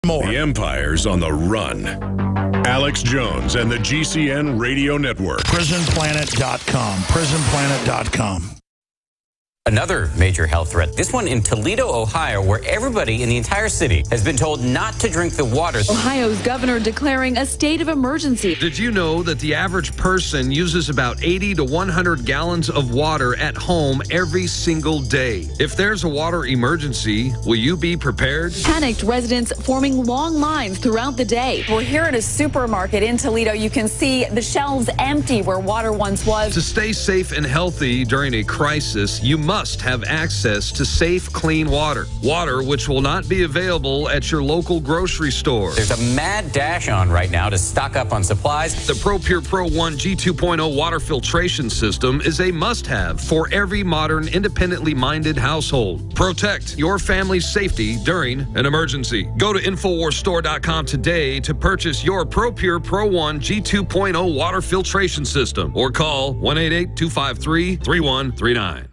more. The Empire's on the run. Alex Jones and the GCN Radio Network. PrisonPlanet.com. PrisonPlanet.com. Another major health threat, this one in Toledo, Ohio, where everybody in the entire city has been told not to drink the water. Ohio's governor declaring a state of emergency. Did you know that the average person uses about 80 to 100 gallons of water at home every single day? If there's a water emergency, will you be prepared? Panicked residents forming long lines throughout the day. We're here at a supermarket in Toledo. You can see the shelves empty where water once was. To stay safe and healthy during a crisis, you must have access to safe, clean water. Water which will not be available at your local grocery store. There's a mad dash on right now to stock up on supplies. The ProPure Pro 1 G2.0 water filtration system is a must-have for every modern, independently minded household. Protect your family's safety during an emergency. Go to InfoWarsStore.com today to purchase your ProPure Pro 1 G2.0 water filtration system or call 1-888-253-3139.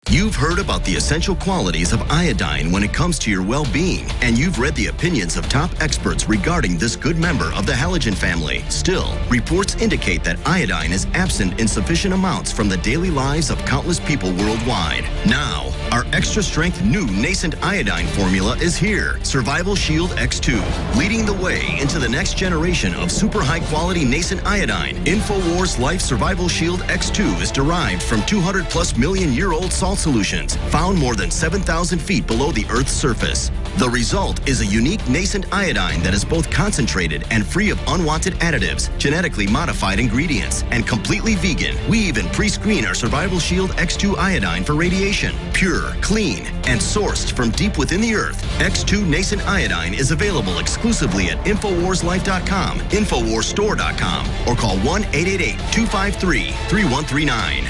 You've heard about the essential qualities of iodine when it comes to your well-being, and you've read the opinions of top experts regarding this good member of the halogen family. Still, reports indicate that iodine is absent in sufficient amounts from the daily lives of countless people worldwide. Now, our extra-strength new nascent iodine formula is here, Survival Shield X2, leading the way into the next generation of super high-quality nascent iodine. InfoWars Life Survival Shield X2 is derived from 200+ million-year-old salt solutions found more than 7,000 feet below the Earth's surface. The result is a unique nascent iodine that is both concentrated and free of unwanted additives, genetically modified ingredients, and completely vegan. We even pre-screen our Survival Shield X2 iodine for radiation. Pure, clean, and sourced from deep within the Earth, X2 nascent iodine is available exclusively at InfoWarsLife.com, InfoWarsStore.com, or call 1-888-253-3139.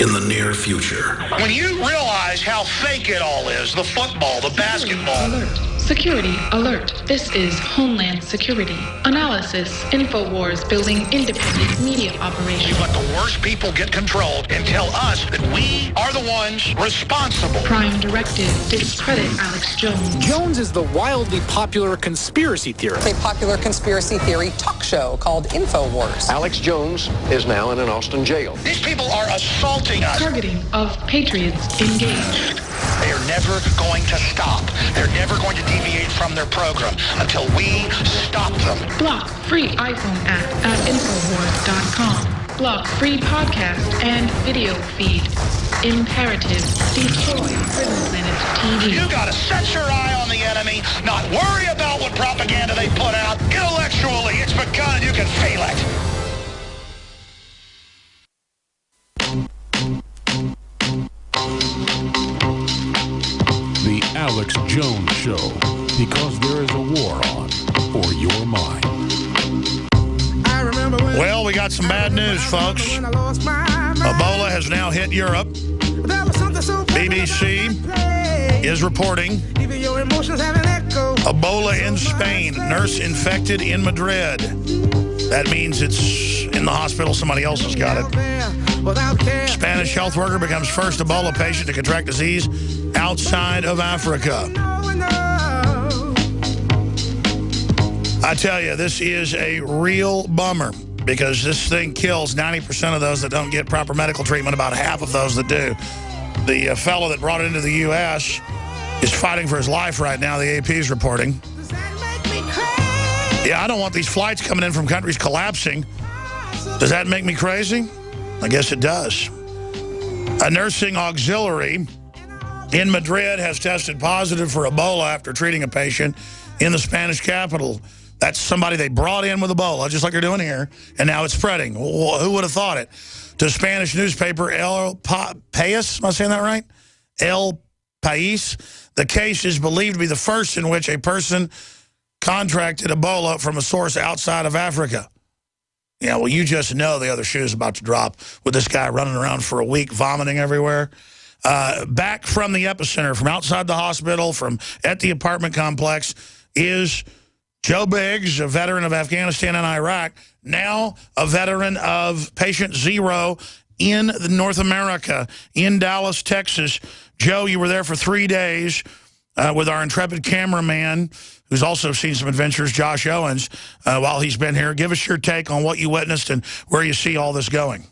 In the near future. When you realize how fake it all is, the football, the basketball. Alert. Security alert. This is Homeland Security. Analysis. InfoWars building independent media operation. You let the worst people get control and tell us that we are the ones responsible. Prime directive. Discredit Alex Jones. Jones is the wildly popular conspiracy theorist. A popular conspiracy theory talk show called InfoWars. Alex Jones is now in an Austin jail. These people are assaulting us. Targeting of patriots engaged. They are never going to stop. They're never going to deviate from their program until we stop them. Block free iPhone app at Infowars.com. Block free podcast and video feed. Imperative. Destroy Prison Planet TV. You gotta set your eye on the enemy, not worry about what propaganda they put out. Intellectually, it's begun. You can feel it. The Alex Jones Show, because there is a war on for your mind. Well, we got some bad news, folks. Ebola has now hit Europe. BBC is reporting Ebola in Spain. Nurse infected in Madrid. That means it's in the hospital. Somebody else has got it. Spanish health worker becomes first Ebola patient to contract disease outside of Africa. I tell you, this is a real bummer because this thing kills 90% of those that don't get proper medical treatment, about half of those that do. The fellow that brought it into the U.S. is fighting for his life right now, the AP is reporting. Yeah, I don't want these flights coming in from countries collapsing. Does that make me crazy? I guess it does. A nursing auxiliary in Madrid has tested positive for Ebola after treating a patient in the Spanish capital. That's somebody they brought in with Ebola, just like they're doing here, and now it's spreading. Who would have thought it? To Spanish newspaper El País, am I saying that right? El País. The case is believed to be the first in which a person contracted Ebola from a source outside of Africa. Yeah, well, you just know the other shoe's about to drop with this guy running around for a week, vomiting everywhere. Back from the epicenter, from outside the hospital, from at the apartment complex, is Joe Biggs, a veteran of Afghanistan and Iraq, now a veteran of Patient Zero in North America, in Dallas, Texas. Joe, you were there for 3 days. with our intrepid cameraman, who's also seen some adventures, Josh Owens, while he's been here. Give us your take on what you witnessed and where you see all this going.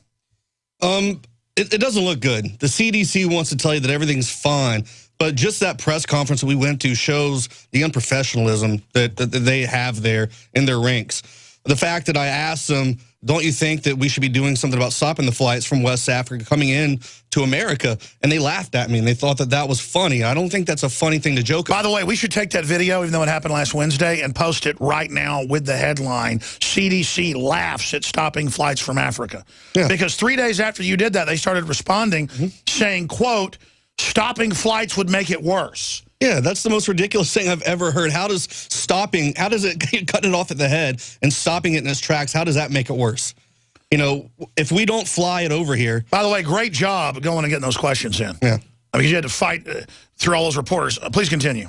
It doesn't look good. The CDC wants to tell you that everything's fine, but just that press conference that we went to shows the unprofessionalism that they have there in their ranks. The fact that I asked them, don't you think that we should be doing something about stopping the flights from West Africa coming in to America? And they laughed at me, and they thought that that was funny. I don't think that's a funny thing to joke about. By the way, we should take that video, even though it happened last Wednesday, and post it right now with the headline, CDC laughs at stopping flights from Africa. Yeah. Because 3 days after you did that, they started responding, saying, quote, stopping flights would make it worse. Yeah, that's the most ridiculous thing I've ever heard. How does it cut it off at the head and stopping it in its tracks, how does that make it worse? You know, if we don't fly it over here. By the way, great job going and getting those questions in. Yeah. I mean, you had to fight through all those reporters. Please continue.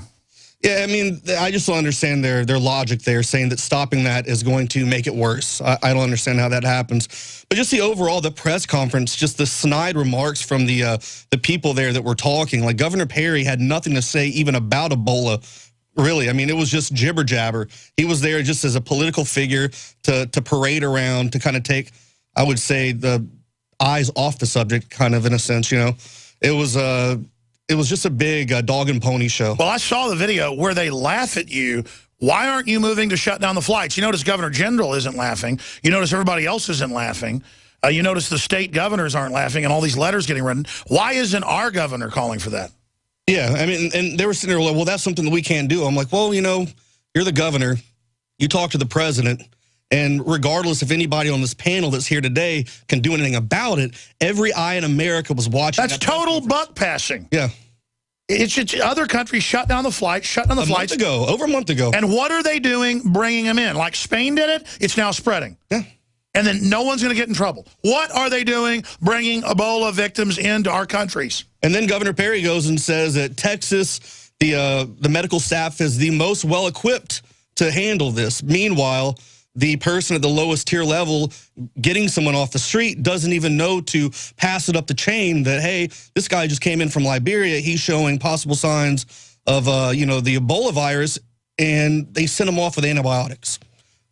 Yeah, I mean, I just don't understand their logic there, saying that stopping that is going to make it worse. I don't understand how that happens. But just the press conference, just the snide remarks from the people there that were talking. Like Governor Perry had nothing to say even about Ebola, really. I mean, it was just jibber jabber. He was there just as a political figure to parade around, to kind of take, I would say, the eyes off the subject, kind of in a sense, you know. It was just a big dog and pony show. Well, I saw the video where they laugh at you. Why aren't you moving to shut down the flights? You notice Governor Jindal isn't laughing. You notice everybody else isn't laughing. You notice the state governors aren't laughing and all these letters getting written. Why isn't our governor calling for that? Yeah, I mean, and they were sitting there like, well, that's something that we can't do. I'm like, well, you know, you're the governor. You talk to the president. And regardless if anybody on this panel that's here today can do anything about it, every eye in America was watching. That's total buck passing. Yeah. It's just other countries shut down the flights, shut down the flights. Over a month ago. And what are they doing? Bringing them in. Like Spain did it, it's now spreading. Yeah. And then no one's going to get in trouble. What are they doing bringing Ebola victims into our countries? And then Governor Perry goes and says that Texas, the medical staff is the most well-equipped to handle this. Meanwhile, the person at the lowest tier level getting someone off the street doesn't even know to pass it up the chain that, hey, this guy just came in from Liberia. He's showing possible signs of, you know, the Ebola virus, and they sent him off with antibiotics.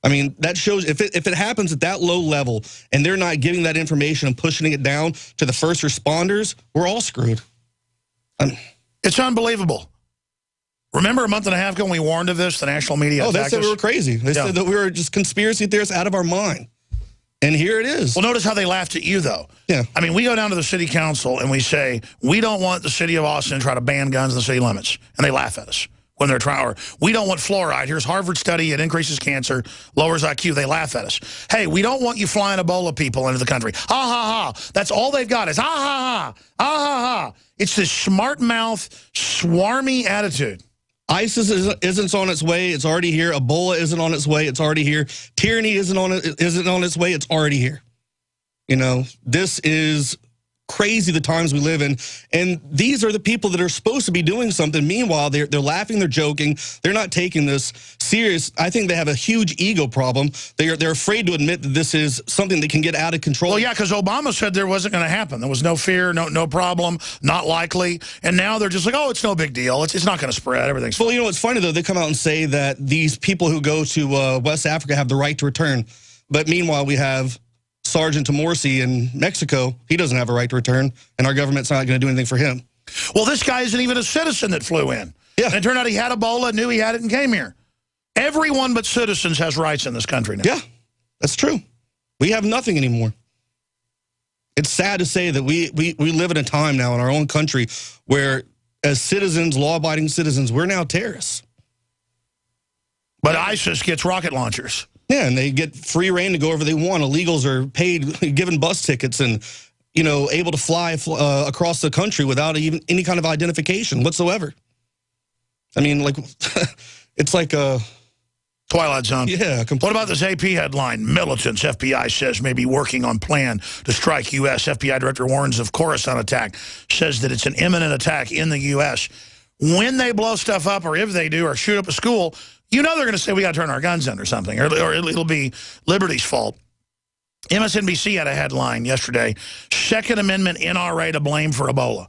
I mean, that shows if it happens at that low level and they're not giving that information and pushing it down to the first responders, we're all screwed. It's unbelievable. Remember a month and a half ago when we warned of this, the national media attacked us? They said we were crazy. They said that we were just conspiracy theorists out of our mind. And here it is. Well, notice how they laughed at you, though. Yeah. I mean, we go down to the city council and we say, we don't want the city of Austin to try to ban guns in the city limits. And they laugh at us when they're trying. Or we don't want fluoride. Here's Harvard study. It increases cancer, lowers IQ. They laugh at us. Hey, we don't want you flying Ebola people into the country. Ha, ha, ha. That's all they've got is ha, ha, ha. Ha, ha, ha. It's this smart mouth, swarmy attitude. ISIS isn't on its way. It's already here. Ebola isn't on its way. It's already here. Tyranny isn't on its way. It's already here. You know, this is crazy, the times we live in. And these are the people that are supposed to be doing something. Meanwhile, they're laughing, they're joking. They're not taking this serious. I think they have a huge ego problem. They're afraid to admit that this is something that can get out of control. Well, yeah, because Obama said there wasn't going to happen. There was no fear, no problem, not likely. And now they're just like, oh, it's no big deal. It's not going to spread. Everything's fine. Well, you know what's funny, though? They come out and say that these people who go to West Africa have the right to return. But meanwhile, we have Sergeant Tamorsi in Mexico. He doesn't have a right to return, and our government's not going to do anything for him. Well, this guy isn't even a citizen that flew in. Yeah. And it turned out he had Ebola, knew he had it, and came here. Everyone but citizens has rights in this country now. Yeah, that's true. We have nothing anymore. It's sad to say that we live in a time now in our own country where, as citizens, law-abiding citizens, we're now terrorists. But ISIS gets rocket launchers. Yeah, and they get free reign to go wherever they want. Illegals are paid, given bus tickets, and, you know, able to fly across the country without even any kind of identification whatsoever. I mean, like, it's like a Twilight Zone. Yeah. What about this AP headline? Militants, FBI says, may be working on plan to strike U.S. FBI director warns of Khorasan attack, says that it's an imminent attack in the U.S. When they blow stuff up, or if they do, or shoot up a school, you know they're going to say we got to turn our guns in or something, or it'll be Liberty's fault. MSNBC had a headline yesterday, Second Amendment NRA to blame for Ebola,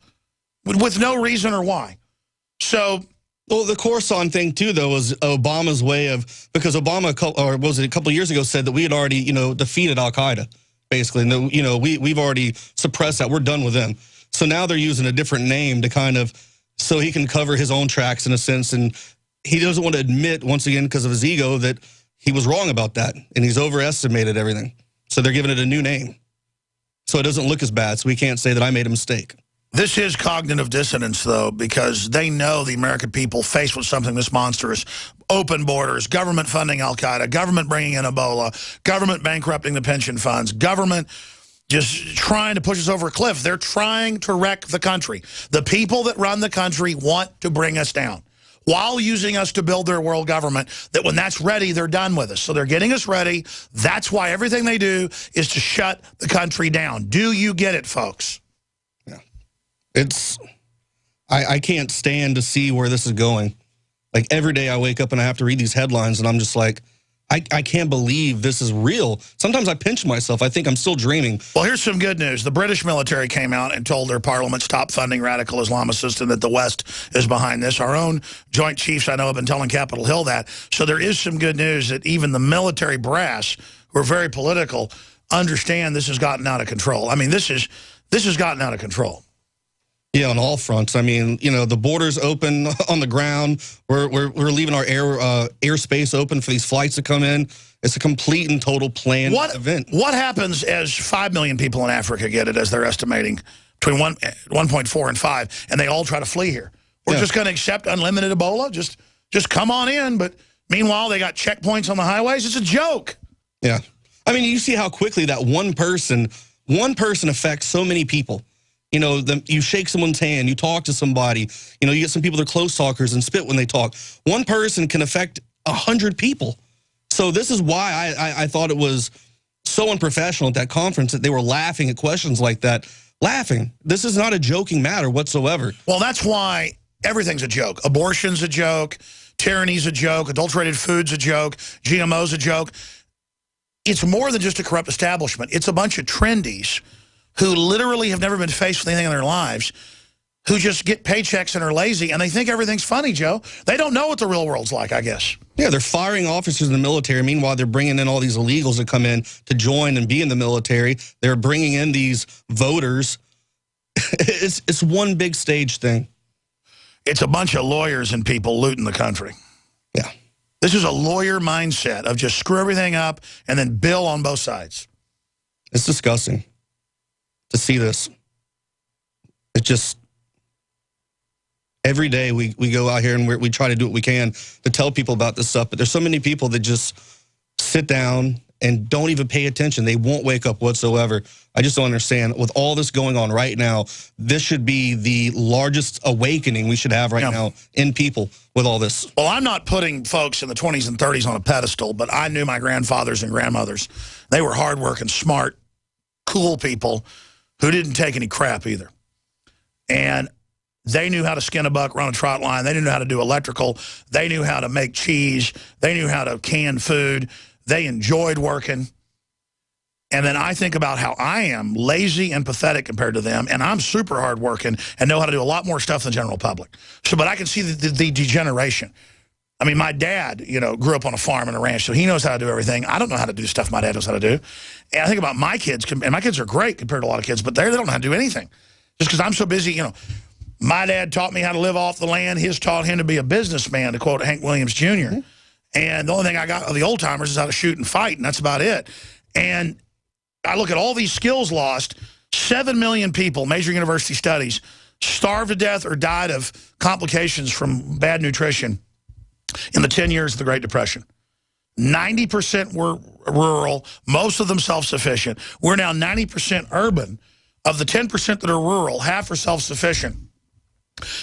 with no reason or why. So Well, the Khorasan thing, too, though, was Obama's way of, because Obama, or was it a couple of years ago, said that we had already, you know, defeated al-Qaeda, basically. And, you know, we've already suppressed that. We're done with them. So now they're using a different name to kind of, so he can cover his own tracks in a sense. And he doesn't want to admit, once again, because of his ego, that he was wrong about that. And he's overestimated everything. So they're giving it a new name. So it doesn't look as bad. So we can't say that I made a mistake. This is cognitive dissonance, though, because they know the American people faced with something this monstrous. Open borders, government funding al-Qaeda, government bringing in Ebola, government bankrupting the pension funds, government just trying to push us over a cliff. They're trying to wreck the country. The people that run the country want to bring us down while using us to build their world government, that when that's ready, they're done with us. So they're getting us ready. That's why everything they do is to shut the country down. Do you get it, folks? It's, I can't stand to see where this is going. Like, every day I wake up and I have to read these headlines, and I'm just like, I can't believe this is real. Sometimes I pinch myself. I think I'm still dreaming. Well, here's some good news. The British military came out and told their parliament, stop funding radical Islamicists, and that the West is behind this. Our own Joint Chiefs, I know, have been telling Capitol Hill that. So there is some good news that even the military brass, who are very political, understand this has gotten out of control. I mean, this has gotten out of control. Yeah, on all fronts. I mean, you know, the border's open on the ground. We're leaving our airspace open for these flights to come in. It's a complete and total planned event. What happens as 5 million people in Africa get it, as they're estimating, between 1.4 and 5, and they all try to flee here? We're just going to accept unlimited Ebola? Just come on in, but meanwhile, they got checkpoints on the highways? It's a joke. Yeah. I mean, you see how quickly that one person affects so many people. You know, you shake someone's hand, you talk to somebody, you know, you get some people that are close talkers and spit when they talk. One person can affect 100 people. So this is why I thought it was so unprofessional at that conference that they were laughing at questions like that. Laughing. This is not a joking matter whatsoever. Well, that's why everything's a joke. Abortion's a joke. Tyranny's a joke. Adulterated food's a joke. GMO's a joke. It's more than just a corrupt establishment. It's a bunch of trendies who literally have never been faced with anything in their lives, who just get paychecks and are lazy, and they think everything's funny, Joe. They don't know what the real world's like, I guess. Yeah, they're firing officers in the military. Meanwhile, they're bringing in all these illegals that come in to join and be in the military. They're bringing in these voters. It's one big stage thing. It's a bunch of lawyers and people looting the country. Yeah. This is a lawyer mindset of just screw everything up and then bill on both sides. It's disgusting to see this. It just, every day we go out here and we try to do what we can to tell people about this stuff, but there's so many people that just sit down and don't even pay attention. They won't wake up whatsoever. I just don't understand. With all this going on right now, this should be the largest awakening we should have right now in people with all this. Well, I'm not putting folks in the 20s and 30s on a pedestal, but I knew my grandfathers and grandmothers. They were hardworking, smart, cool people who didn't take any crap either. And they knew how to skin a buck, run a trot line. They knew how to do electrical. They knew how to make cheese. They knew how to can food. They enjoyed working. And then I think about how I am lazy and pathetic compared to them, and I'm super hardworking and know how to do a lot more stuff than the general public. So, but I can see the degeneration. I mean, my dad, you know, grew up on a farm and a ranch, so he knows how to do everything. I don't know how to do stuff my dad knows how to do. And I think about my kids, and my kids are great compared to a lot of kids, but they don't know how to do anything. Just because I'm so busy, you know. My dad taught me how to live off the land. His taught him to be a businessman, to quote Hank Williams Jr. Mm-hmm. And the only thing I got of the old timers is how to shoot and fight, and that's about it. And I look at all these skills lost. 7 million people, major university studies, starved to death or died of complications from bad nutrition in the 10 years of the Great Depression. 90% were rural, most of them self-sufficient. We're now 90% urban. Of the 10% that are rural, half are self-sufficient.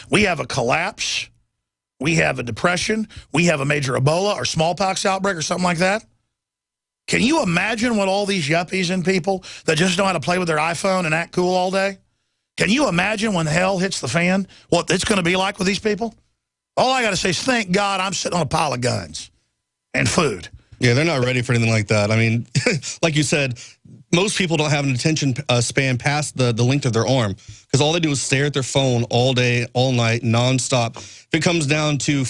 We have a collapse. We have a depression. We have a major Ebola or smallpox outbreak or something like that. Can you imagine what all these yuppies and people that just know how to play with their iPhone and act cool all day? Can you imagine when hell hits the fan, what it's going to be like with these people? All I got to say is thank God I'm sitting on a pile of guns and food. Yeah, they're not ready for anything like that. I mean, like you said, most people don't have an attention span past the length of their arm, because all they do is stare at their phone all day, all night, nonstop. If it comes down to